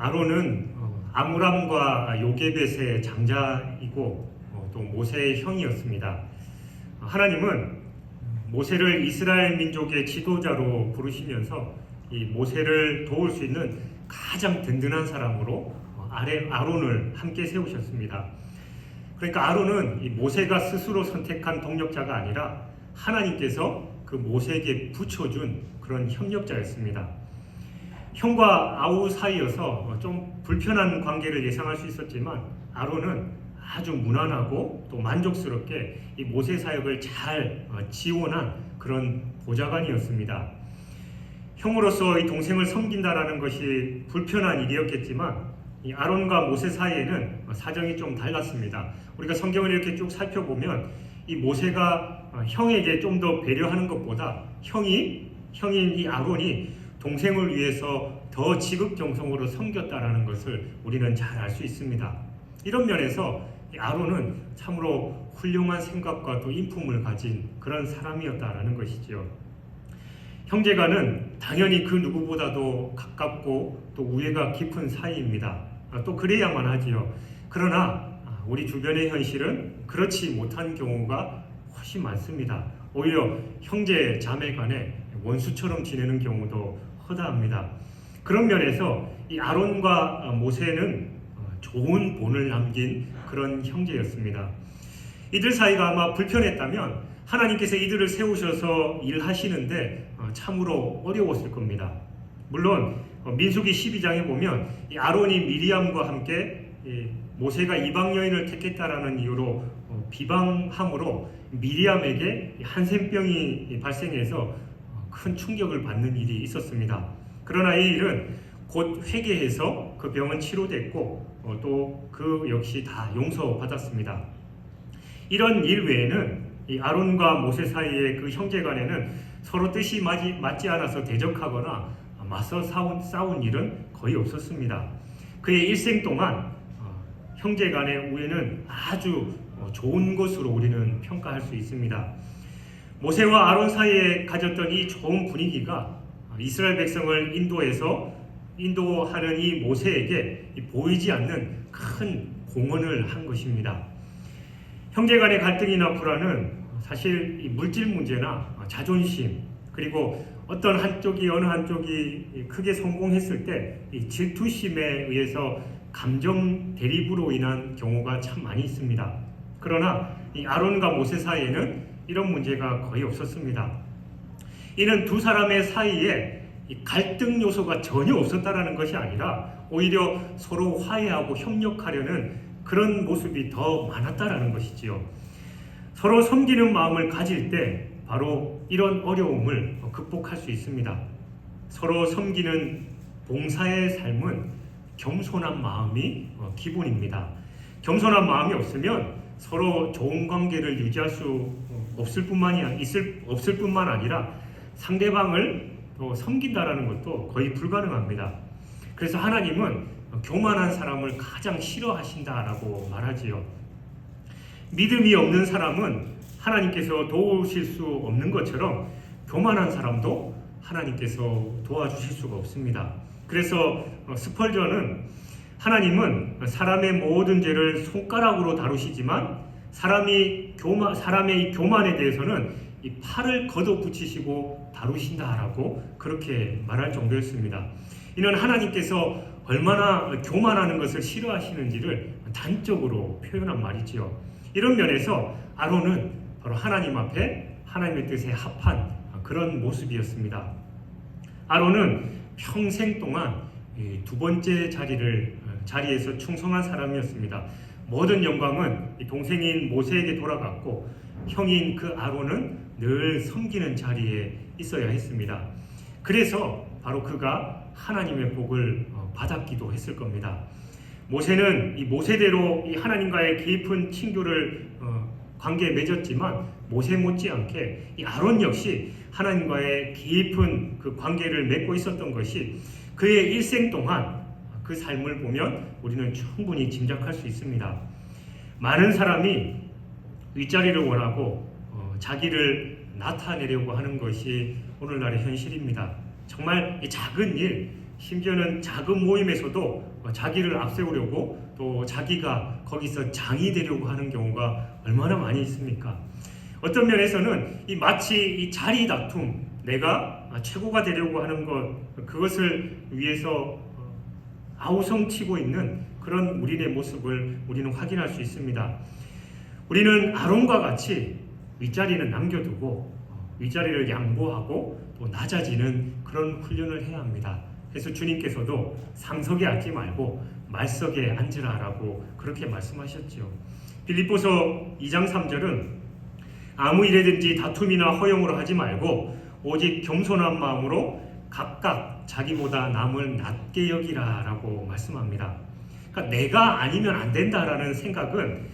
아론은 아므람과 요게벳의 장자이고 또 모세의 형이었습니다. 하나님은 모세를 이스라엘 민족의 지도자로 부르시면서 이 모세를 도울 수 있는 가장 든든한 사람으로 아론을 함께 세우셨습니다. 그러니까 아론은 이 모세가 스스로 선택한 동력자가 아니라 하나님께서 그 모세에게 붙여준 그런 협력자였습니다. 형과 아우 사이여서 좀 불편한 관계를 예상할 수 있었지만 아론은 아주 무난하고 또 만족스럽게 이 모세 사역을 잘 지원한 그런 보좌관이었습니다. 형으로서 이 동생을 섬긴다라는 것이 불편한 일이었겠지만 이 아론과 모세 사이에는 사정이 좀 달랐습니다. 우리가 성경을 이렇게 쭉 살펴보면 이 모세가 형에게 좀 더 배려하는 것보다 형인 이 아론이 동생을 위해서 더 지극정성으로 섬겼다라는 것을 우리는 잘 알 수 있습니다. 이런 면에서 아론은 참으로 훌륭한 생각과 또 인품을 가진 그런 사람이었다라는 것이지요. 형제간은 당연히 그 누구보다도 가깝고 또 우애가 깊은 사이입니다. 또 그래야만 하지요. 그러나 우리 주변의 현실은 그렇지 못한 경우가 훨씬 많습니다. 오히려 형제 자매 간에 원수처럼 지내는 경우도 허다합니다. 그런 면에서 이 아론과 모세는 좋은 본을 남긴 그런 형제였습니다. 이들 사이가 아마 불편했다면 하나님께서 이들을 세우셔서 일하시는데 참으로 어려웠을 겁니다. 물론 민수기 12장에 보면 이 아론이 미리암과 함께 모세가 이방 여인을 택했다라는 이유로 비방함으로 미리암에게 한센병이 발생해서 큰 충격을 받는 일이 있었습니다. 그러나 이 일은 곧 회개해서 그 병은 치료됐고 또 그 역시 다 용서받았습니다. 이런 일 외에는 이 아론과 모세 사이의 그 형제간에는 서로 뜻이 맞지 않아서 대적하거나 맞서 싸운 일은 거의 없었습니다. 그의 일생 동안 형제간의 우애는 아주 좋은 것으로 우리는 평가할 수 있습니다. 모세와 아론 사이에 가졌던 이 좋은 분위기가 이스라엘 백성을 인도하는 이 모세에게 보이지 않는 큰 공헌을 한 것입니다. 형제 간의 갈등이나 불화는 사실 이 물질 문제나 자존심 그리고 어떤 어느 한쪽이 크게 성공했을 때 이 질투심에 의해서 감정 대립으로 인한 경우가 참 많이 있습니다. 그러나 이 아론과 모세 사이에는 이런 문제가 거의 없었습니다. 이는 두 사람의 사이에 이 갈등 요소가 전혀 없었다라는 것이 아니라 오히려 서로 화해하고 협력하려는 그런 모습이 더 많았다라는 것이지요. 서로 섬기는 마음을 가질 때 바로 이런 어려움을 극복할 수 있습니다. 서로 섬기는 봉사의 삶은 겸손한 마음이 기본입니다. 겸손한 마음이 없으면 서로 좋은 관계를 유지할 수 없을 뿐만 아니라 상대방을 섬긴다라는 것도 거의 불가능합니다. 그래서 하나님은 교만한 사람을 가장 싫어하신다라고 말하지요. 믿음이 없는 사람은 하나님께서 도우실 수 없는 것처럼 교만한 사람도 하나님께서 도와주실 수가 없습니다. 그래서 스펄전은 하나님은 사람의 모든 죄를 손가락으로 다루시지만 사람의 이 교만에 대해서는 이 팔을 걷어붙이시고 다루신다라고 그렇게 말할 정도였습니다. 이는 하나님께서 얼마나 교만하는 것을 싫어하시는지를 단적으로 표현한 말이지요. 이런 면에서 아론은 바로 하나님 앞에 하나님의 뜻에 합한 그런 모습이었습니다. 아론은 평생 동안 두 번째 자리에서 충성한 사람이었습니다. 모든 영광은 동생인 모세에게 돌아갔고 형인 그 아론은 늘 섬기는 자리에 있어야 했습니다. 그래서 바로 그가 하나님의 복을 받았기도 했을 겁니다. 모세는 이 모세대로 이 하나님과의 깊은 친교를 관계에 맺었지만 모세 못지않게 이 아론 역시 하나님과의 깊은 그 관계를 맺고 있었던 것이 그의 일생 동안 그 삶을 보면 우리는 충분히 짐작할 수 있습니다. 많은 사람이 윗자리를 원하고 자기를 나타내려고 하는 것이 오늘날의 현실입니다. 정말 이 작은 일, 심지어는 작은 모임에서도 자기를 앞세우려고 또 자기가 거기서 장이 되려고 하는 경우가 얼마나 많이 있습니까? 어떤 면에서는 마치 이 자리 다툼, 내가 최고가 되려고 하는 그것을 위해서 아우성치고 있는 그런 우리의 모습을 우리는 확인할 수 있습니다. 우리는 아론과 같이 윗자리는 남겨두고 윗자리를 양보하고 또 낮아지는 그런 훈련을 해야 합니다. 그래서 주님께서도 상석에 앉지 말고 말석에 앉으라라고 그렇게 말씀하셨죠. 빌립보서 2장 3절은 아무 일에든지 다툼이나 허용으로 하지 말고 오직 겸손한 마음으로 각각 자기보다 남을 낮게 여기라라고 말씀합니다. 그러니까 내가 아니면 안 된다라는 생각은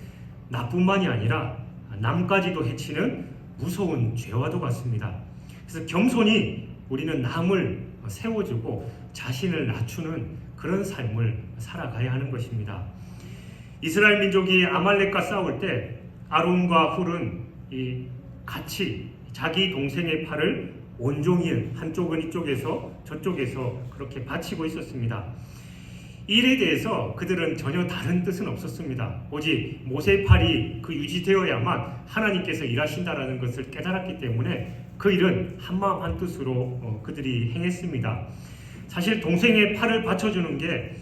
나뿐만이 아니라 남까지도 해치는 무서운 죄와도 같습니다. 그래서 겸손히 우리는 남을 세워주고 자신을 낮추는 그런 삶을 살아가야 하는 것입니다. 이스라엘 민족이 아말렉과 싸울 때 아론과 훌은 같이 자기 동생의 팔을 온종일 한쪽은 이쪽에서 저쪽에서 그렇게 받치고 있었습니다. 이 일에 대해서 그들은 전혀 다른 뜻은 없었습니다. 오직 모세의 팔이 유지되어야만 하나님께서 일하신다라는 것을 깨달았기 때문에 그 일은 한마음 한뜻으로 그들이 행했습니다. 사실 동생의 팔을 받쳐주는 게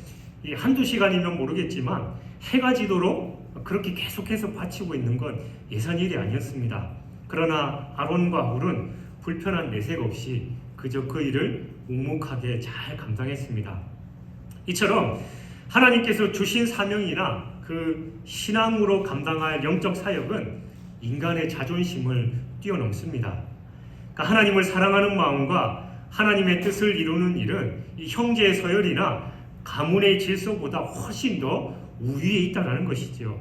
한두 시간이면 모르겠지만 해가 지도록 그렇게 계속해서 받치고 있는 건 예산 일이 아니었습니다. 그러나 아론과 훌은 불편한 내색 없이 그저 그 일을 묵묵하게 잘 감당했습니다. 이처럼 하나님께서 주신 사명이나 그 신앙으로 감당할 영적 사역은 인간의 자존심을 뛰어넘습니다. 그러니까 하나님을 사랑하는 마음과 하나님의 뜻을 이루는 일은 이 형제의 서열이나 가문의 질서보다 훨씬 더 우위에 있다는 것이죠.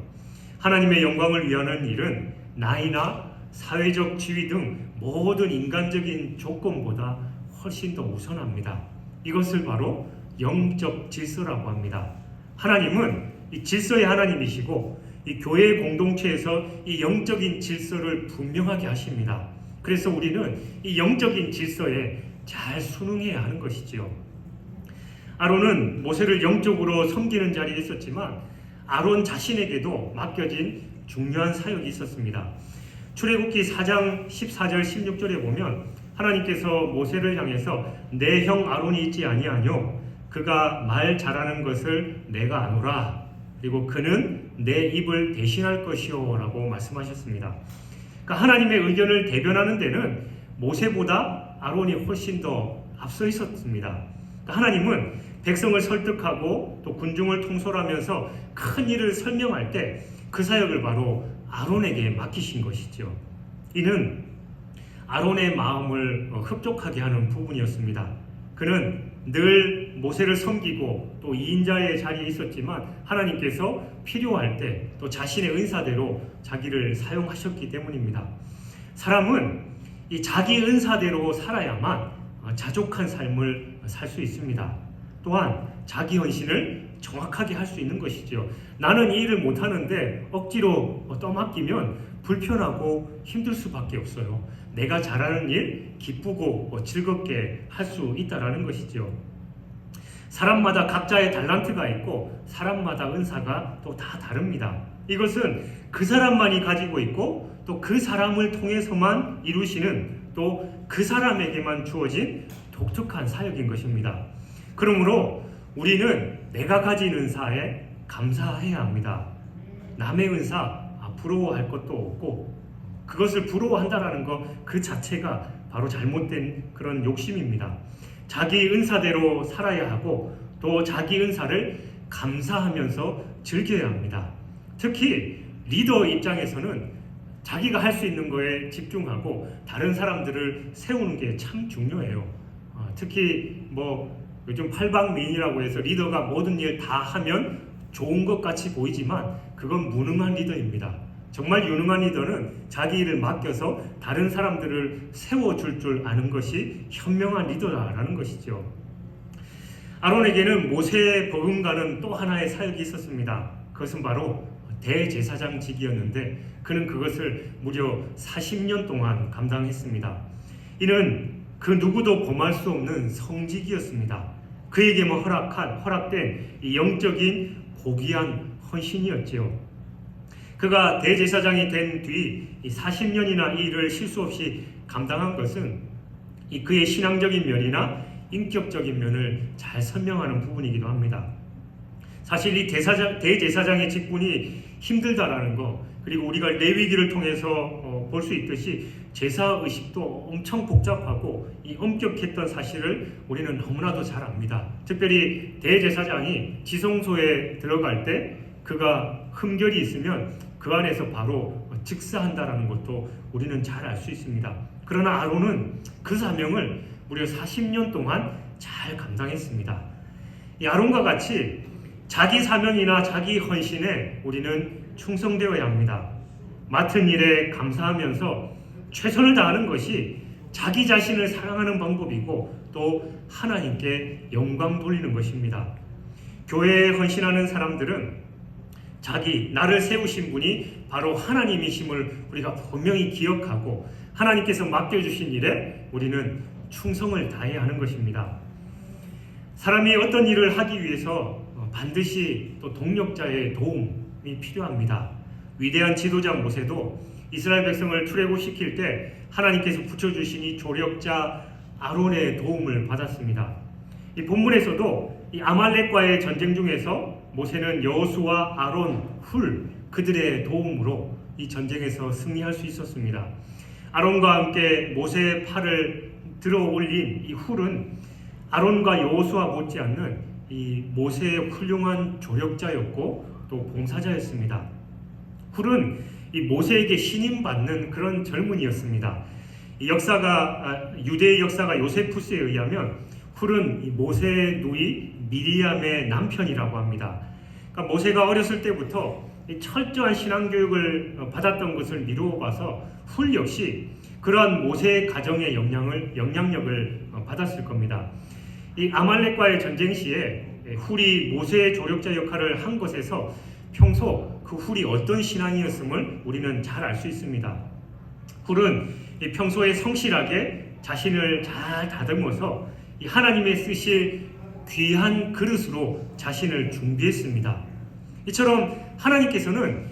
하나님의 영광을 위하는 일은 나이나 사회적 지위 등 모든 인간적인 조건보다 훨씬 더 우선합니다. 이것을 바로 영적 질서라고 합니다. 하나님은 이 질서의 하나님이시고 이 교회 공동체에서 이 영적인 질서를 분명하게 하십니다. 그래서 우리는 이 영적인 질서에 잘 순응해야 하는 것이죠. 아론은 모세를 영적으로 섬기는 자리에 있었지만 아론 자신에게도 맡겨진 중요한 사역이 있었습니다. 출애굽기 4장 14절 16절에 보면 하나님께서 모세를 향해서 내 형 아론이 있지 아니하뇨 그가 말 잘하는 것을 내가 아노라 그리고 그는 내 입을 대신할 것이요 라고 말씀하셨습니다. 그러니까 하나님의 의견을 대변하는 데는 모세보다 아론이 훨씬 더 앞서 있었습니다. 그러니까 하나님은 백성을 설득하고 또 군중을 통솔하면서 큰 일을 설명할 때 그 사역을 바로 아론에게 맡기신 것이죠. 이는 아론의 마음을 흡족하게 하는 부분이었습니다. 그는 늘 모세를 섬기고 또 2인자의 자리에 있었지만 하나님께서 필요할 때 또 자신의 은사대로 자기를 사용하셨기 때문입니다. 사람은 이 자기 은사대로 살아야만 자족한 삶을 살 수 있습니다. 또한 자기 헌신을 정확하게 할 수 있는 것이죠. 나는 이 일을 못하는데 억지로 떠맡기면 불편하고 힘들 수밖에 없어요. 내가 잘하는 일 기쁘고 즐겁게 할 수 있다라는 것이죠. 사람마다 각자의 달란트가 있고 사람마다 은사가 또 다 다릅니다. 이것은 그 사람만이 가지고 있고 또 그 사람을 통해서만 이루시는 또 그 사람에게만 주어진 독특한 사역인 것입니다. 그러므로 우리는 내가 가진 은사에 감사해야 합니다. 남의 은사 부러워할 것도 없고 그것을 부러워한다라는 것 그 자체가 바로 잘못된 그런 욕심입니다. 자기 은사대로 살아야 하고 또 자기 은사를 감사하면서 즐겨야 합니다. 특히 리더 입장에서는 자기가 할 수 있는 거에 집중하고 다른 사람들을 세우는 게 참 중요해요. 특히 요즘 팔방미인이라고 해서 리더가 모든 일 다 하면 좋은 것 같이 보이지만 그건 무능한 리더입니다. 정말 유능한 리더는 자기 일을 맡겨서 다른 사람들을 세워줄 줄 아는 것이 현명한 리더라는 것이죠. 아론에게는 모세의 버금가는 또 하나의 사역이 있었습니다. 그것은 바로 대제사장직이었는데 그는 그것을 무려 40년 동안 감당했습니다. 이는 그 누구도 범할 수 없는 성직이었습니다. 그에게만 허락된 이 영적인 고귀한 헌신이었지요. 그가 대제사장이 된 뒤 40년이나 이 일을 실수 없이 감당한 것은 이 그의 신앙적인 면이나 인격적인 면을 잘 설명하는 부분이기도 합니다. 사실 이 대제사장의 직분이 힘들다라는 거, 그리고 우리가 레위기를 통해서 볼 수 있듯이 제사의식도 엄청 복잡하고 이 엄격했던 사실을 우리는 너무나도 잘 압니다. 특별히 대제사장이 지성소에 들어갈 때 그가 흠결이 있으면 그 안에서 바로 즉사한다라는 것도 우리는 잘 알 수 있습니다. 그러나 아론은 그 사명을 무려 40년 동안 잘 감당했습니다. 이 아론과 같이 자기 사명이나 자기 헌신에 우리는 충성되어야 합니다. 맡은 일에 감사하면서 최선을 다하는 것이 자기 자신을 사랑하는 방법이고 또 하나님께 영광 돌리는 것입니다. 교회에 헌신하는 사람들은 나를 세우신 분이 바로 하나님이심을 우리가 분명히 기억하고 하나님께서 맡겨주신 일에 우리는 충성을 다해야 하는 것입니다. 사람이 어떤 일을 하기 위해서 반드시 또 동력자의 도움이 필요합니다. 위대한 지도자 모세도 이스라엘 백성을 출애굽시킬 때 하나님께서 붙여주신 이 조력자 아론의 도움을 받았습니다. 이 본문에서도 이 아말렉과의 전쟁 중에서 모세는 여호수아, 아론, 훌 그들의 도움으로 이 전쟁에서 승리할 수 있었습니다. 아론과 함께 모세의 팔을 들어 올린 이 훌은 아론과 여호수아 못지않는 이 모세의 훌륭한 조력자였고 또 봉사자였습니다. 훌은 이 모세에게 신임받는 그런 젊은이였습니다. 이 유대의 역사가 요세푸스에 의하면 훌은 이 모세의 누이 미리암의 남편이라고 합니다. 그러니까 모세가 어렸을 때부터 철저한 신앙교육을 받았던 것을 미루어 봐서 훌 역시 그러한 모세의 가정의 영향력을 받았을 겁니다. 이 아말렉과의 전쟁 시에 훌이 모세의 조력자 역할을 한 것에서 평소 그 훌이 어떤 신앙이었음을 우리는 잘 알 수 있습니다. 훌은 평소에 성실하게 자신을 잘 다듬어서 하나님의 쓰실 귀한 그릇으로 자신을 준비했습니다. 이처럼 하나님께서는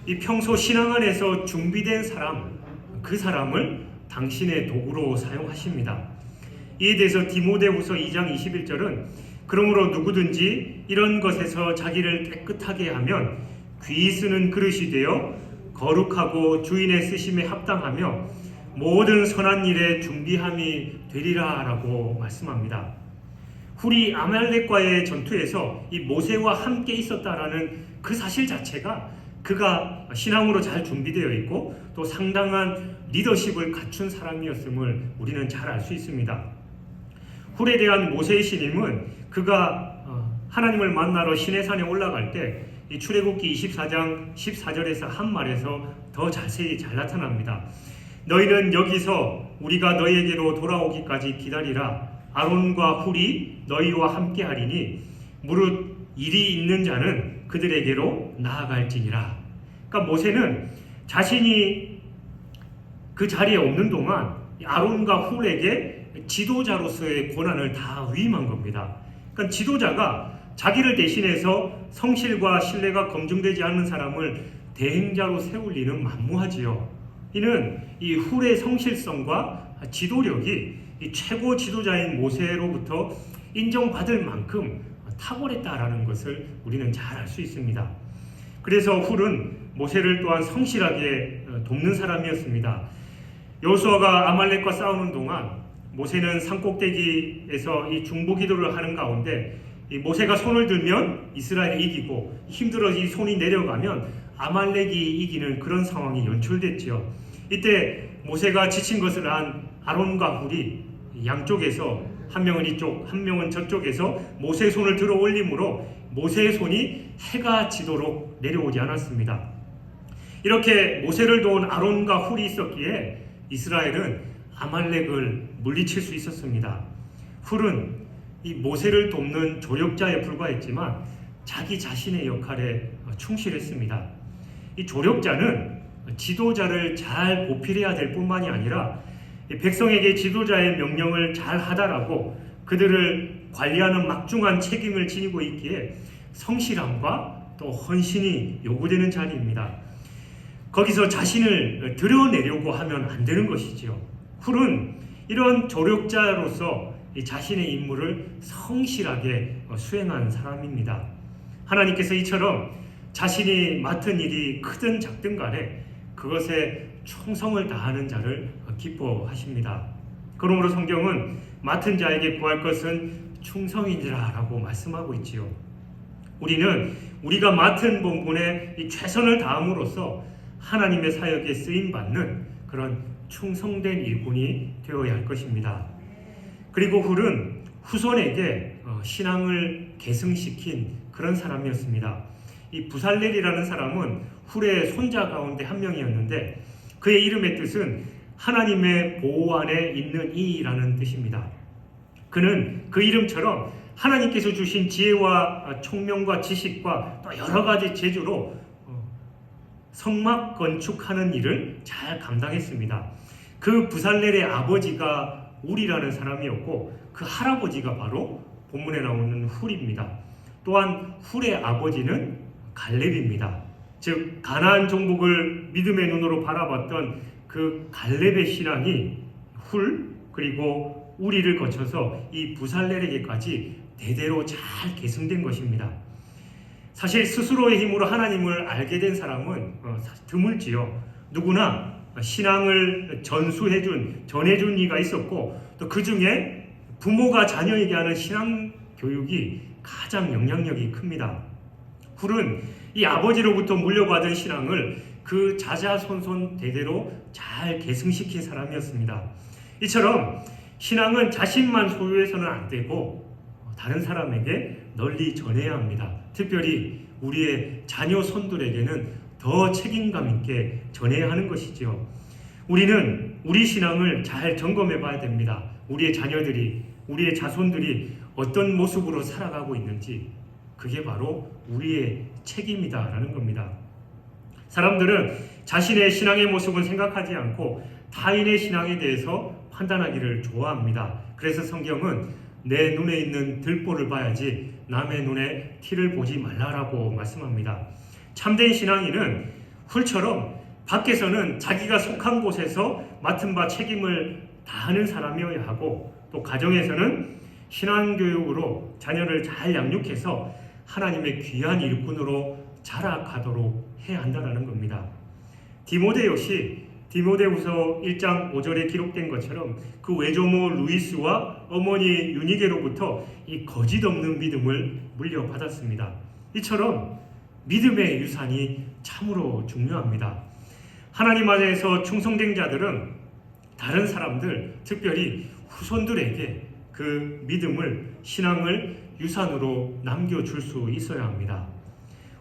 이 평소 신앙 안에서 준비된 사람, 그 사람을 당신의 도구로 사용하십니다. 이에 대해서 디모데후서 2장 21절은 그러므로 누구든지 이런 것에서 자기를 깨끗하게 하면 귀 쓰는 그릇이 되어 거룩하고 주인의 쓰심에 합당하며 모든 선한 일에 준비함이 되리라 라고 말씀합니다. 훌이 아말렉과의 전투에서 이 모세와 함께 있었다라는 그 사실 자체가 그가 신앙으로 잘 준비되어 있고 또 상당한 리더십을 갖춘 사람이었음을 우리는 잘 알 수 있습니다. 훌에 대한 모세의 신임은 그가 하나님을 만나러 시내산에 올라갈 때 이 출애굽기 24장 14절에서 한 말에서 더 자세히 잘 나타납니다. 너희는 여기서 우리가 너희에게로 돌아오기까지 기다리라. 아론과 훌이 너희와 함께 하리니 무릇 일이 있는 자는 그들에게로 나아갈지니라. 그러니까 모세는 자신이 그 자리에 없는 동안 아론과 훌에게 지도자로서의 권한을 다 위임한 겁니다. 그러니까 지도자가 자기를 대신해서 성실과 신뢰가 검증되지 않는 사람을 대행자로 세울 리는 만무하지요. 이는 이 훌의 성실성과 지도력이 이 최고 지도자인 모세로부터 인정받을 만큼 탁월했다라는 것을 우리는 잘 알 수 있습니다. 그래서 훌은 모세를 또한 성실하게 돕는 사람이었습니다. 여호수아가 아말렉과 싸우는 동안 모세는 산꼭대기에서 이 중보기도를 하는 가운데 이 모세가 손을 들면 이스라엘이 이기고 힘들어 이 손이 내려가면 아말렉이 이기는 그런 상황이 연출됐지요. 이때 모세가 지친 것을 안 아론과 훌이 양쪽에서 한 명은 이쪽 한 명은 저쪽에서 모세의 손을 들어 올림으로 모세의 손이 해가 지도록 내려오지 않았습니다. 이렇게 모세를 도운 아론과 훌이 있었기에 이스라엘은 아말렉을 물리칠 수 있었습니다. 훌은 이 모세를 돕는 조력자에 불과했지만 자기 자신의 역할에 충실했습니다. 이 조력자는 지도자를 잘 보필해야 될 뿐만이 아니라 백성에게 지도자의 명령을 잘 하다라고 그들을 관리하는 막중한 책임을 지니고 있기에 성실함과 또 헌신이 요구되는 자리입니다. 거기서 자신을 드러내려고 하면 안 되는 것이지요. 훌은 이런 조력자로서 자신의 임무를 성실하게 수행한 사람입니다. 하나님께서 이처럼 자신이 맡은 일이 크든 작든 간에 그것에 충성을 다하는 자를 기뻐하십니다. 그러므로 성경은 맡은 자에게 구할 것은 충성이니라 라고 말씀하고 있지요. 우리는 우리가 맡은 본분에 최선을 다함으로써 하나님의 사역에 쓰임받는 그런 충성된 일꾼이 되어야 할 것입니다. 그리고 훌은 후손에게 신앙을 계승시킨 그런 사람이었습니다. 이 부살렐이라는 사람은 훌의 손자 가운데 한 명이었는데 그의 이름의 뜻은 하나님의 보호 안에 있는 이라는 뜻입니다. 그는 그 이름처럼 하나님께서 주신 지혜와 총명과 지식과 또 여러 가지 재주로 성막 건축하는 일을 잘 감당했습니다. 그 부살렐의 아버지가 울이라는 사람이었고 그 할아버지가 바로 본문에 나오는 훌입니다. 또한 훌의 아버지는 갈렙입니다. 즉 가나안 종복을 믿음의 눈으로 바라봤던 그 갈렙의 신앙이 훌 그리고 우리를 거쳐서 이 부살렐에게까지 대대로 잘 계승된 것입니다. 사실 스스로의 힘으로 하나님을 알게 된 사람은 드물지요. 누구나 신앙을 전해준 이가 있었고 또 그 중에 부모가 자녀에게 하는 신앙 교육이 가장 영향력이 큽니다. 훌은 이 아버지로부터 물려받은 신앙을 그 자자손손 대대로 잘 계승시킨 사람이었습니다. 이처럼 신앙은 자신만 소유해서는 안 되고 다른 사람에게 널리 전해야 합니다. 특별히 우리의 자녀 손들에게는 더 책임감 있게 전해야 하는 것이지요. 우리는 우리 신앙을 잘 점검해 봐야 됩니다. 우리의 자녀들이, 우리의 자손들이 어떤 모습으로 살아가고 있는지 그게 바로 우리의 책임이다라는 겁니다. 사람들은 자신의 신앙의 모습은 생각하지 않고 타인의 신앙에 대해서 판단하기를 좋아합니다. 그래서 성경은 내 눈에 있는 들보를 봐야지 남의 눈에 티를 보지 말라라고 말씀합니다. 참된 신앙인은 훌처럼 밖에서는 자기가 속한 곳에서 맡은 바 책임을 다하는 사람이어야 하고 또 가정에서는 신앙교육으로 자녀를 잘 양육해서 하나님의 귀한 일꾼으로 자라가도록 해야 한다는 겁니다. 디모데후서 1장 5절에 기록된 것처럼 그 외조모 루이스와 어머니 유니게로부터 이 거짓 없는 믿음을 물려받았습니다. 이처럼 믿음의 유산이 참으로 중요합니다. 하나님 안에서 충성된 자들은 다른 사람들, 특별히 후손들에게 그 믿음을, 신앙을 유산으로 남겨줄 수 있어야 합니다.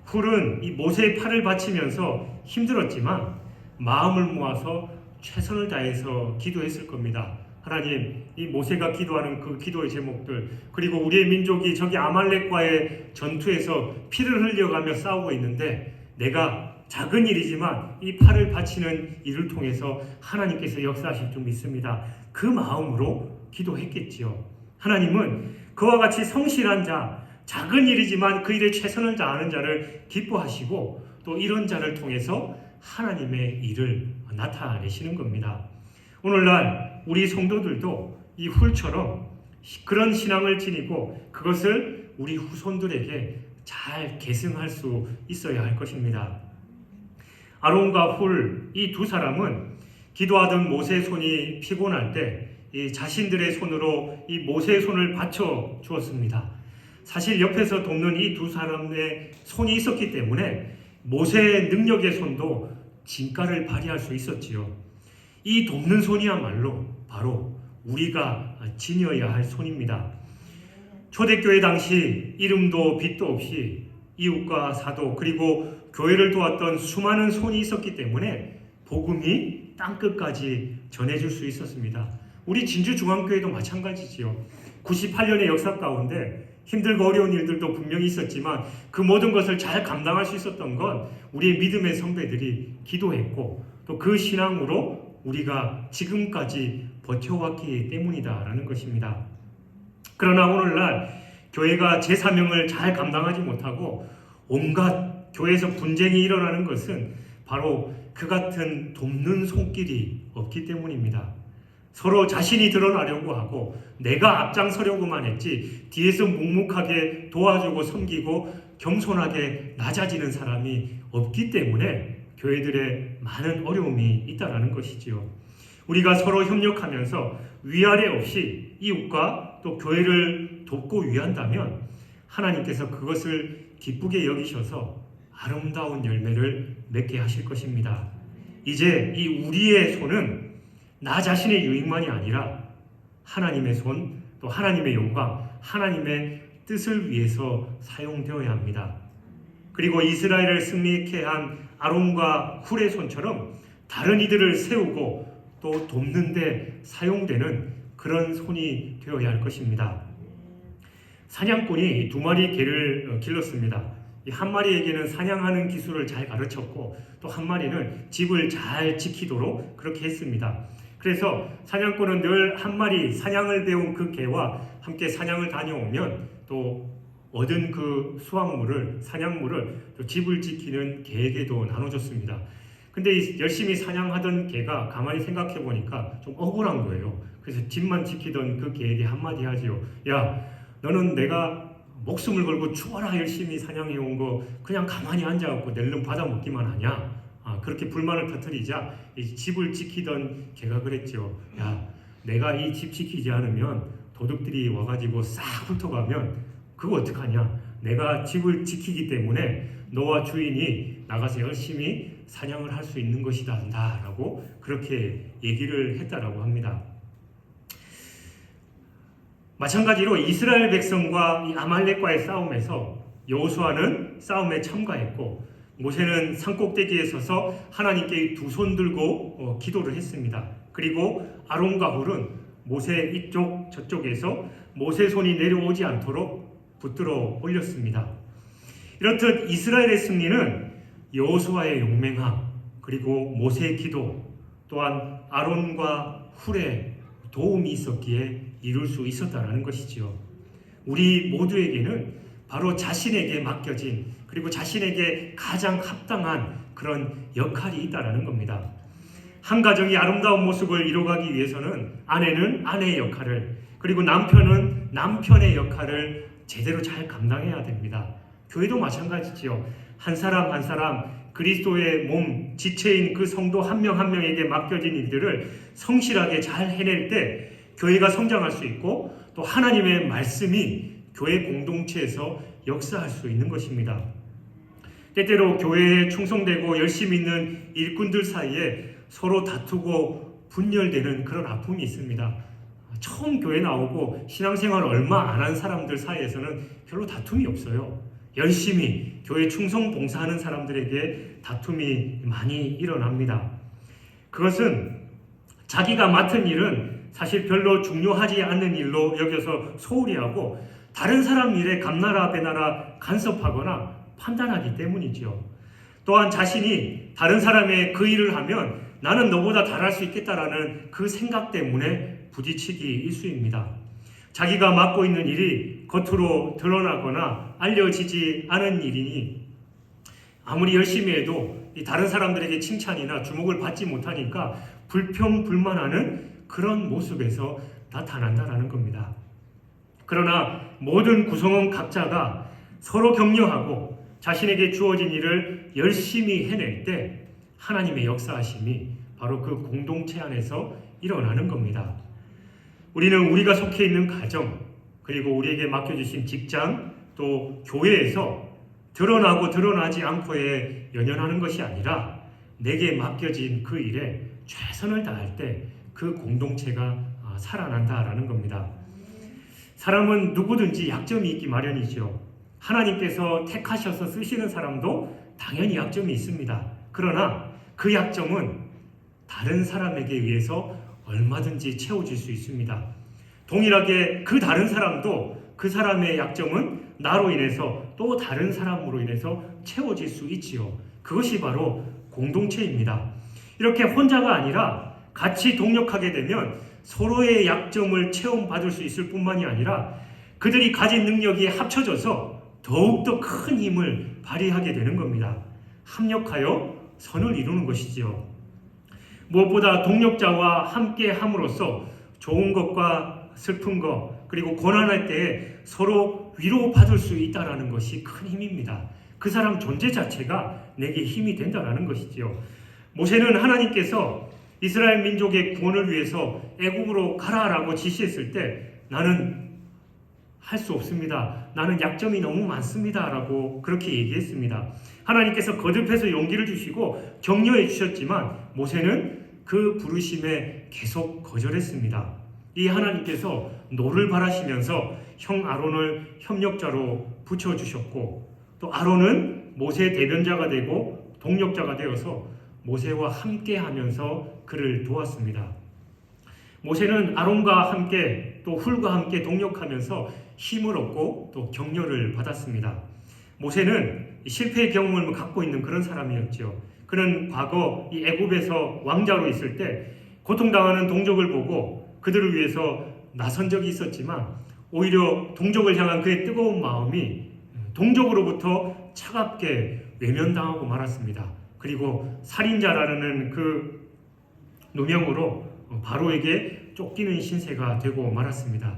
훌은 이 모세의 팔을 바치면서 힘들었지만 마음을 모아서 최선을 다해서 기도했을 겁니다. 하나님, 이 모세가 기도하는 그 기도의 제목들, 그리고 우리의 민족이 저기 아말렉과의 전투에서 피를 흘려가며 싸우고 있는데 내가 작은 일이지만 이 팔을 바치는 일을 통해서 하나님께서 역사하실 줄 믿습니다. 그 마음으로 기도했겠지요. 하나님은 그와 같이 성실한 자, 작은 일이지만 그 일에 최선을 다하는 자를 기뻐하시고 또 이런 자를 통해서 하나님의 일을 나타내시는 겁니다. 오늘날 우리 성도들도 이 훌처럼 그런 신앙을 지니고 그것을 우리 후손들에게 잘 계승할 수 있어야 할 것입니다. 아론과 훌, 이 두 사람은 기도하던 모세의 손이 피곤할 때 이 자신들의 손으로 이 모세의 손을 받쳐 주었습니다. 사실 옆에서 돕는 이 두 사람의 손이 있었기 때문에 모세의 능력의 손도 진가를 발휘할 수 있었지요. 이 돕는 손이야말로 바로 우리가 지녀야 할 손입니다. 초대교회 당시 이름도 빛도 없이 이웃과 사도 그리고 교회를 도왔던 수많은 손이 있었기 때문에 복음이 땅끝까지 전해질 수 있었습니다. 우리 진주중앙교회도 마찬가지지요. 98년의 역사 가운데 힘들고 어려운 일들도 분명히 있었지만 그 모든 것을 잘 감당할 수 있었던 건 우리의 믿음의 선배들이 기도했고 또 그 신앙으로 우리가 지금까지 버텨왔기 때문이다라는 것입니다. 그러나 오늘날 교회가 제 사명을 잘 감당하지 못하고 온갖 교회에서 분쟁이 일어나는 것은 바로 그 같은 돕는 손길이 없기 때문입니다. 서로 자신이 드러나려고 하고 내가 앞장서려고만 했지 뒤에서 묵묵하게 도와주고 섬기고 겸손하게 낮아지는 사람이 없기 때문에 교회들의 많은 어려움이 있다는 것이지요. 우리가 서로 협력하면서 위아래 없이 이웃과 또 교회를 돕고 위한다면 하나님께서 그것을 기쁘게 여기셔서 아름다운 열매를 맺게 하실 것입니다. 이제 이 우리의 손은 나 자신의 유익만이 아니라 하나님의 손, 또 하나님의 영광, 하나님의 뜻을 위해서 사용되어야 합니다. 그리고 이스라엘을 승리케 한 아론과 훌의 손처럼 다른 이들을 세우고 또 돕는 데 사용되는 그런 손이 되어야 할 것입니다. 사냥꾼이 2마리 개를 길렀습니다. 이 한 마리에게는 사냥하는 기술을 잘 가르쳤고 또 한 마리는 집을 잘 지키도록 그렇게 했습니다. 그래서 사냥꾼은 늘 한 마리 사냥을 배운 그 개와 함께 사냥을 다녀오면 또 얻은 그 수확물을, 사냥물을 또 집을 지키는 개에게도 나눠줬습니다. 근데 열심히 사냥하던 개가 가만히 생각해 보니까 좀 억울한 거예요. 그래서 집만 지키던 그 개에게 한마디 하지요. 야, 너는 내가 목숨을 걸고 죽어라 열심히 사냥해온 거 그냥 가만히 앉아갖고 낼름 받아먹기만 하냐? 그렇게 불만을 터뜨리자 이 집을 지키던 개가 그랬죠. 야, 내가 이 집 지키지 않으면 도둑들이 와가지고 싹 훑어가면 그거 어떡하냐? 내가 집을 지키기 때문에 너와 주인이 나가서 열심히 사냥을 할 수 있는 것이다 라고 그렇게 얘기를 했다라고 합니다. 마찬가지로 이스라엘 백성과 이 아말렉과의 싸움에서 여호수아는 싸움에 참가했고 모세는 산꼭대기에 서서 하나님께 두 손 들고 기도를 했습니다. 그리고 아론과 훌은 모세 이쪽 저쪽에서 모세 손이 내려오지 않도록 붙들어 올렸습니다. 이렇듯 이스라엘의 승리는 여호수아의 용맹함 그리고 모세의 기도 또한 아론과 훌의 도움이 있었기에 이룰 수 있었다는 것이지요. 우리 모두에게는 바로 자신에게 맡겨진 그리고 자신에게 가장 합당한 그런 역할이 있다는 겁니다. 한 가정이 아름다운 모습을 이뤄가기 위해서는 아내는 아내의 역할을 그리고 남편은 남편의 역할을 제대로 잘 감당해야 됩니다. 교회도 마찬가지지요. 한 사람 한 사람 그리스도의 몸, 지체인 그 성도 한 명 한 명에게 맡겨진 일들을 성실하게 잘 해낼 때 교회가 성장할 수 있고 또 하나님의 말씀이 교회 공동체에서 역사할 수 있는 것입니다. 때때로 교회에 충성되고 열심히 있는 일꾼들 사이에 서로 다투고 분열되는 그런 아픔이 있습니다. 처음 교회 나오고 신앙생활 얼마 안 한 사람들 사이에서는 별로 다툼이 없어요. 열심히 교회 충성 봉사하는 사람들에게 다툼이 많이 일어납니다. 그것은 자기가 맡은 일은 사실 별로 중요하지 않는 일로 여겨서 소홀히 하고 다른 사람 일에 감나라 배나라 간섭하거나 판단하기 때문이죠. 또한 자신이 다른 사람의 그 일을 하면 나는 너보다 잘할 수 있겠다라는 그 생각 때문에 부딪히기 일쑤입니다. 자기가 맡고 있는 일이 겉으로 드러나거나 알려지지 않은 일이니 아무리 열심히 해도 다른 사람들에게 칭찬이나 주목을 받지 못하니까 불평불만하는 그런 모습에서 나타난다라는 겁니다. 그러나 모든 구성원 각자가 서로 격려하고 자신에게 주어진 일을 열심히 해낼 때 하나님의 역사하심이 바로 그 공동체 안에서 일어나는 겁니다. 우리는 우리가 속해 있는 가정 그리고 우리에게 맡겨주신 직장 또 교회에서 드러나고 드러나지 않고에 연연하는 것이 아니라 내게 맡겨진 그 일에 최선을 다할 때 그 공동체가 살아난다라는 겁니다. 사람은 누구든지 약점이 있기 마련이죠. 하나님께서 택하셔서 쓰시는 사람도 당연히 약점이 있습니다. 그러나 그 약점은 다른 사람에게 의해서 얼마든지 채워질 수 있습니다. 동일하게 그 다른 사람도 그 사람의 약점은 나로 인해서 또 다른 사람으로 인해서 채워질 수 있지요. 그것이 바로 공동체입니다. 이렇게 혼자가 아니라 같이 동력하게 되면 서로의 약점을 체험받을 수 있을 뿐만이 아니라 그들이 가진 능력이 합쳐져서 더욱더 큰 힘을 발휘하게 되는 겁니다. 합력하여 선을 이루는 것이지요. 무엇보다 동력자와 함께 함으로써 좋은 것과 슬픈 것, 그리고 고난할 때에 서로 위로받을 수 있다는 것이 큰 힘입니다. 그 사람 존재 자체가 내게 힘이 된다는 것이지요. 모세는 하나님께서 이스라엘 민족의 구원을 위해서 애굽으로 가라라고 지시했을 때 나는 할 수 없습니다. 나는 약점이 너무 많습니다. 라고 그렇게 얘기했습니다. 하나님께서 거듭해서 용기를 주시고 격려해 주셨지만 모세는 그 부르심에 계속 거절했습니다. 이 하나님께서 노를 바라시면서 형 아론을 협력자로 붙여주셨고 또 아론은 모세의 대변자가 되고 동력자가 되어서 모세와 함께 하면서 그를 도왔습니다. 모세는 아론과 함께 또 훌과 함께 동력하면서 힘을 얻고 또 격려를 받았습니다. 모세는 실패의 경험을 갖고 있는 그런 사람이었죠. 그는 과거 이 애굽에서 왕자로 있을 때 고통당하는 동족을 보고 그들을 위해서 나선 적이 있었지만 오히려 동족을 향한 그의 뜨거운 마음이 동족으로부터 차갑게 외면당하고 말았습니다. 그리고 살인자라는 그 누명으로 바로에게 쫓기는 신세가 되고 말았습니다.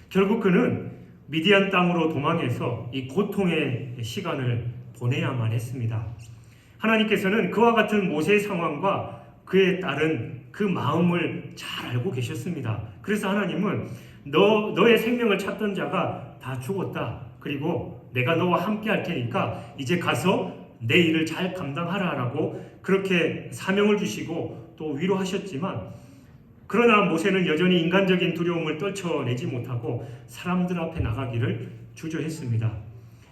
결국 그는 미디안 땅으로 도망해서 이 고통의 시간을 보내야만 했습니다. 하나님께서는 그와 같은 모세의 상황과 그에 따른 그 마음을 잘 알고 계셨습니다. 그래서 하나님은 너의 생명을 찾던 자가 다 죽었다. 그리고 내가 너와 함께 할 테니까 이제 가서 내 일을 잘 감당하라라고 그렇게 사명을 주시고 또 위로하셨지만 그러나 모세는 여전히 인간적인 두려움을 떨쳐내지 못하고 사람들 앞에 나가기를 주저했습니다.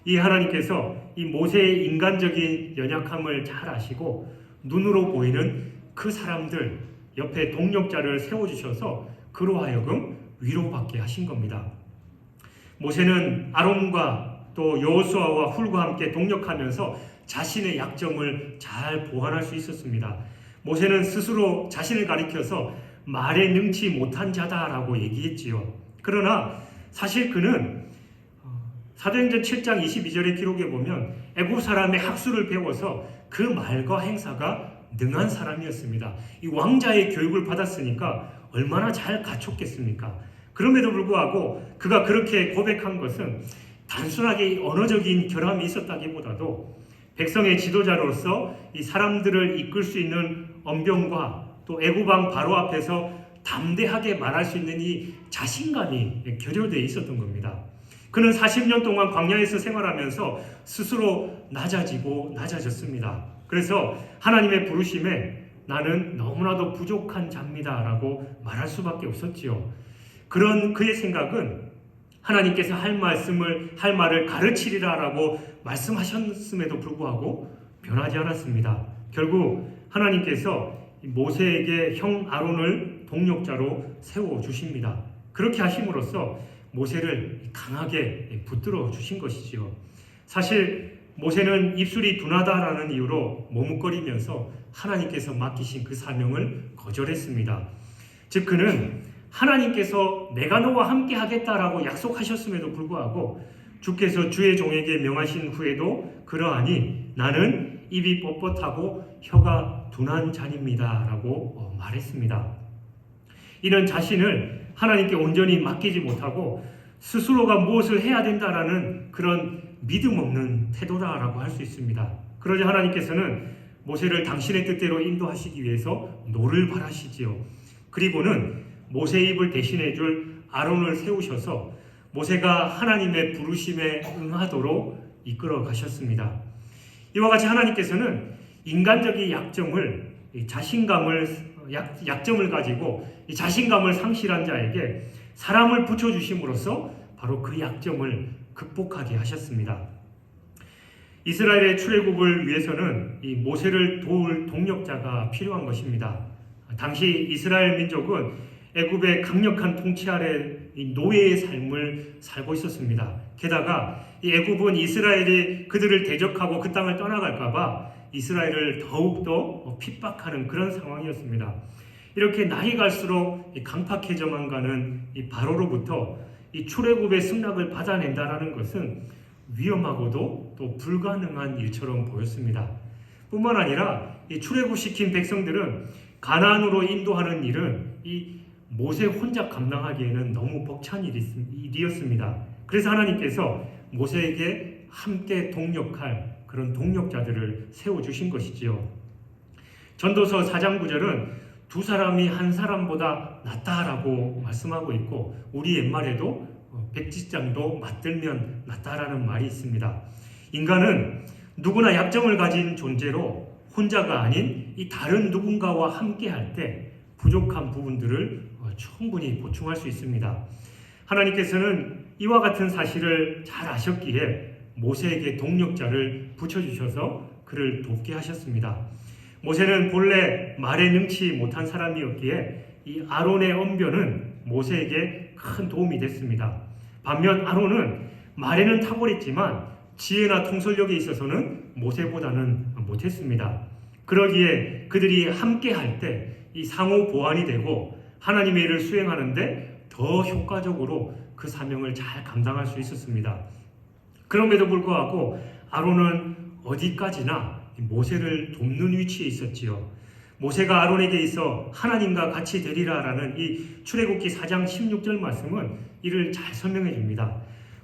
이 하나님께서 이 모세의 인간적인 연약함을 잘 아시고 눈으로 보이는 그 사람들 옆에 동력자를 세워주셔서 그로 하여금 위로받게 하신 겁니다. 모세는 아론과 또 여호수아와 훌과 함께 동력하면서 자신의 약점을 잘 보완할 수 있었습니다. 모세는 스스로 자신을 가리켜서 말에 능치 못한 자다라고 얘기했지요. 그러나 사실 그는 사도행전 7장 22절의 기록에 보면 애굽 사람의 학수를 배워서 그 말과 행사가 능한 사람이었습니다. 이 왕자의 교육을 받았으니까 얼마나 잘 갖췄겠습니까? 그럼에도 불구하고 그가 그렇게 고백한 것은 단순하게 언어적인 결함이 있었다기보다도 백성의 지도자로서 이 사람들을 이끌 수 있는 언변과 또 애굽왕 바로 앞에서 담대하게 말할 수 있는 이 자신감이 결여되어 있었던 겁니다. 그는 40년 동안 광야에서 생활하면서 스스로 낮아졌습니다. 그래서 하나님의 부르심에 나는 너무나도 부족한 자입니다 라고 말할 수밖에 없었지요. 그런 그의 생각은 하나님께서 할 말을 가르치리라 라고 말씀하셨음에도 불구하고 변하지 않았습니다. 결국 하나님께서 모세에게 형 아론을 동력자로 세워주십니다. 그렇게 하심으로써 모세를 강하게 붙들어 주신 것이지요. 사실 모세는 입술이 둔하다라는 이유로 머뭇거리면서 하나님께서 맡기신 그 사명을 거절했습니다. 즉 그는 하나님께서 내가 너와 함께 하겠다라고 약속하셨음에도 불구하고 주께서 주의 종에게 명하신 후에도 그러하니 나는 입이 뻣뻣하고 혀가 둔한 자입니다 라고 말했습니다. 이는 자신을 하나님께 온전히 맡기지 못하고 스스로가 무엇을 해야 된다라는 그런 믿음 없는 태도다라고 할 수 있습니다. 그러자 하나님께서는 모세를 당신의 뜻대로 인도하시기 위해서 노를 바라시지요. 그리고는 모세의 입을 대신해 줄 아론을 세우셔서 모세가 하나님의 부르심에 응하도록 이끌어 가셨습니다. 이와 같이 하나님께서는 인간적인 약점을 가지고 이 자신감을 상실한 자에게 사람을 붙여주심으로써 바로 그 약점을 극복하게 하셨습니다. 이스라엘의 출애굽을 위해서는 이 모세를 도울 동력자가 필요한 것입니다. 당시 이스라엘 민족은 애굽의 강력한 통치 아래 노예의 삶을 살고 있었습니다. 게다가 이 애굽은 이스라엘이 그들을 대적하고 그 땅을 떠나갈까봐 이스라엘을 더욱더 핍박하는 그런 상황이었습니다. 이렇게 나이 갈수록 강팍해져만 가는 이 바로로부터 이 출애굽의 승낙을 받아낸다라는 것은 위험하고도 또 불가능한 일처럼 보였습니다. 뿐만 아니라 이 출애굽시킨 백성들은 가나안으로 인도하는 일은 이 모세 혼자 감당하기에는 너무 벅찬 일이었습니다. 그래서 하나님께서 모세에게 함께 동력할 그런 동력자들을 세워주신 것이지요. 전도서 4장 9절은 두 사람이 한 사람보다 낫다라고 말씀하고 있고, 우리 옛말에도 백지장도 맞들면 낫다라는 말이 있습니다. 인간은 누구나 약점을 가진 존재로 혼자가 아닌 이 다른 누군가와 함께 할 때 부족한 부분들을 충분히 보충할 수 있습니다. 하나님께서는 이와 같은 사실을 잘 아셨기에 모세에게 동력자를 붙여주셔서 그를 돕게 하셨습니다. 모세는 본래 말에 능치 못한 사람이었기에 이 아론의 언변은 모세에게 큰 도움이 됐습니다. 반면 아론은 말에는 탁월했지만 지혜나 통솔력에 있어서는 모세보다는 못했습니다. 그러기에 그들이 함께 할 때 이 상호 보완이 되고 하나님의 일을 수행하는데 더 효과적으로 그 사명을 잘 감당할 수 있었습니다. 그럼에도 불구하고 아론은 어디까지나 모세를 돕는 위치에 있었지요. 모세가 아론에게 있어 하나님과 같이 되리라라는 이 출애굽기 4장 16절 말씀은 이를 잘 설명해 줍니다.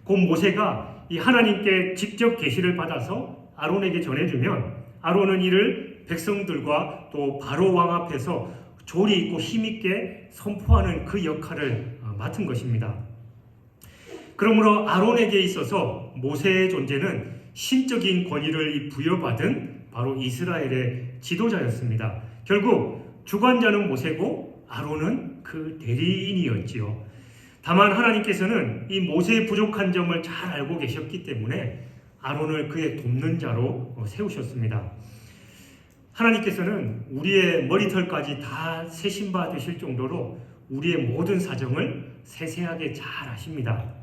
곧 모세가 이 하나님께 직접 계시를 받아서 아론에게 전해주면 아론은 이를 백성들과 또 바로 왕 앞에서 조리 있고 힘있게 선포하는 그 역할을 맡은 것입니다. 그러므로 아론에게 있어서 모세의 존재는 신적인 권위를 부여받은 바로 이스라엘의 지도자였습니다. 결국 주관자는 모세고 아론은 그 대리인이었지요. 다만 하나님께서는 이 모세의 부족한 점을 잘 알고 계셨기 때문에 아론을 그의 돕는 자로 세우셨습니다. 하나님께서는 우리의 머리털까지 다 세신 바 되실 정도로 우리의 모든 사정을 세세하게 잘 아십니다.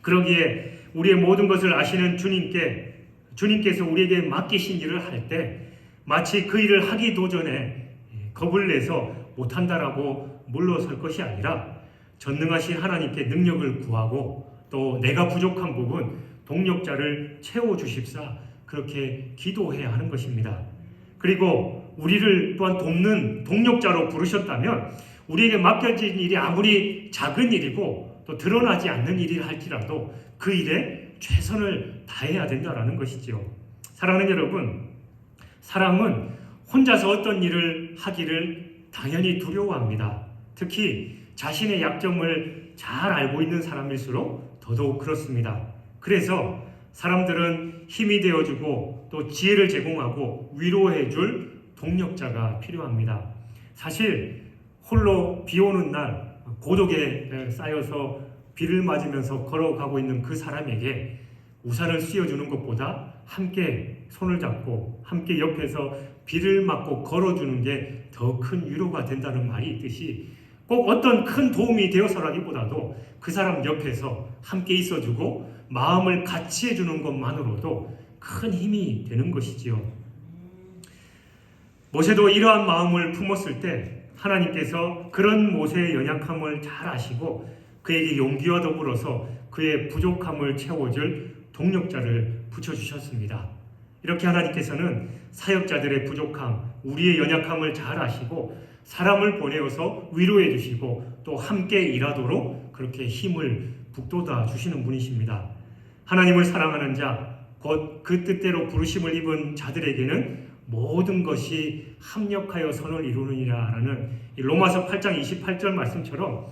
그러기에 우리의 모든 것을 아시는 주님께서 우리에게 맡기신 일을 할 때 마치 그 일을 하기도 전에 겁을 내서 못한다라고 물러설 것이 아니라 전능하신 하나님께 능력을 구하고 또 내가 부족한 부분 동력자를 채워주십사 그렇게 기도해야 하는 것입니다. 그리고 우리를 또한 돕는 동력자로 부르셨다면 우리에게 맡겨진 일이 아무리 작은 일이고 또 드러나지 않는 일이라 할지라도 그 일에 최선을 다해야 된다는 것이죠. 사랑하는 여러분, 사람은 혼자서 어떤 일을 하기를 당연히 두려워합니다. 특히 자신의 약점을 잘 알고 있는 사람일수록 더더욱 그렇습니다. 그래서 사람들은 힘이 되어주고 또 지혜를 제공하고 위로해줄 동력자가 필요합니다. 사실 홀로 비 오는 날 고독에 쌓여서 비를 맞으면서 걸어가고 있는 그 사람에게 우산을 씌워주는 것보다 함께 손을 잡고 함께 옆에서 비를 맞고 걸어주는 게 더 큰 위로가 된다는 말이 있듯이 꼭 어떤 큰 도움이 되어서라기보다도 그 사람 옆에서 함께 있어주고 마음을 같이 해주는 것만으로도 큰 힘이 되는 것이지요. 모세도 이러한 마음을 품었을 때 하나님께서 그런 모세의 연약함을 잘 아시고 그에게 용기와 더불어서 그의 부족함을 채워줄 동력자를 붙여주셨습니다. 이렇게 하나님께서는 사역자들의 부족함, 우리의 연약함을 잘 아시고 사람을 보내어서 위로해 주시고 또 함께 일하도록 그렇게 힘을 북돋아 주시는 분이십니다. 하나님을 사랑하는 자, 곧 그 뜻대로 부르심을 입은 자들에게는 모든 것이 합력하여 선을 이루느니라 라는 로마서 8장 28절 말씀처럼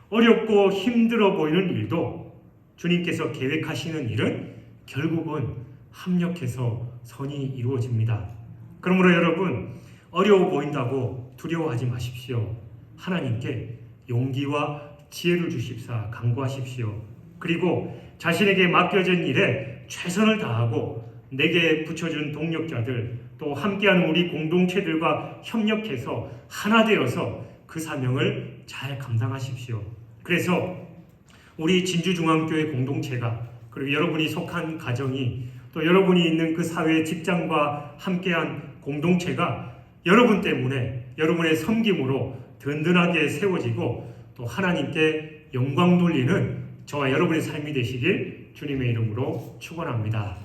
어렵고 힘들어 보이는 일도 주님께서 계획하시는 일은 결국은 합력해서 선이 이루어집니다. 그러므로 여러분, 어려워 보인다고 두려워하지 마십시오. 하나님께 용기와 지혜를 주십사 간구하십시오. 그리고 자신에게 맡겨진 일에 최선을 다하고 내게 붙여준 동력자들 또 함께하는 우리 공동체들과 협력해서 하나 되어서 그 사명을 잘 감당하십시오. 그래서 우리 진주중앙교회 공동체가 그리고 여러분이 속한 가정이 또 여러분이 있는 그 사회 직장과 함께한 공동체가 여러분 때문에 여러분의 섬김으로 든든하게 세워지고 또 하나님께 영광 돌리는 저와 여러분의 삶이 되시길 주님의 이름으로 축원합니다.